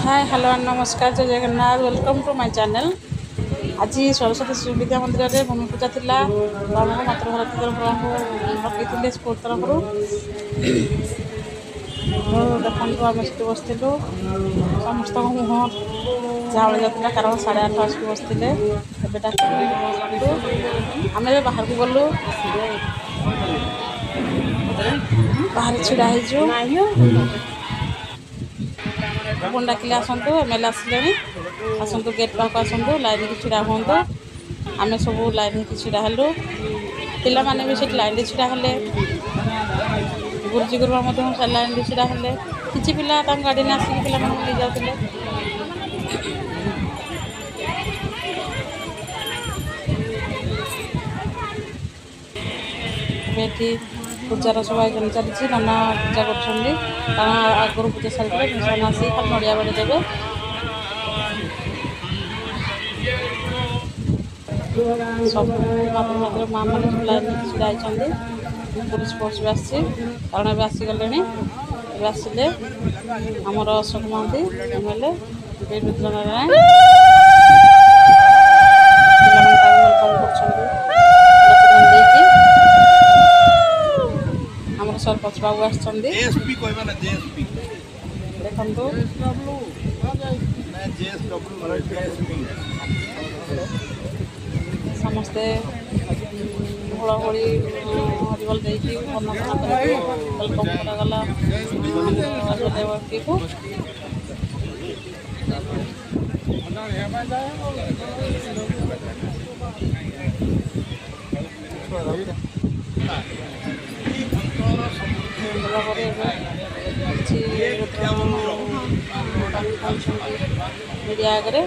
हाय hello नमस्कार जय Jagannath welcome to my channel. आज सरस्वती शिशु विद्या मंदिर में भूमि पूजा थिला प्रभु मातृभारती तरफ रखी स्कूल तरफ देखो आम से बसलु समस्त मुह झाड़ जाता कारण 8:30 आसिक बसते आम बाहर को गलु बाहर छिड़ा कौन डाकिले आसतु एमएलए आसिले आसतु गेट पाक आसतु लाइन की छिड़ा हूँ आम सब लाइन की छिड़ा हेलु पिला माने भी से लाइन छिड़ा हेले गुरुजी गुरुमा लाइन छिड़ा हेले किसी पिला गाड़ी में आसिक पिला नहीं जाते बेटी पूजार सब आयोजन चली नाना पूजा कर आगुरी पूजा सारी मिशन आसी खाली नड़िया बाड़ी देवे सब मात्र माँ मैंने लाइन छिड़ा पुलिस फोर्स भी आसी कारण ए आसीगले आसिले आमर अशोक महांती एमएलए बी रुद्रनारायण सरपंच बाबू आसुँच समस्ते हुड़हुड़ी हरिबोल देकी वेलकम करागला को मीडिया आगे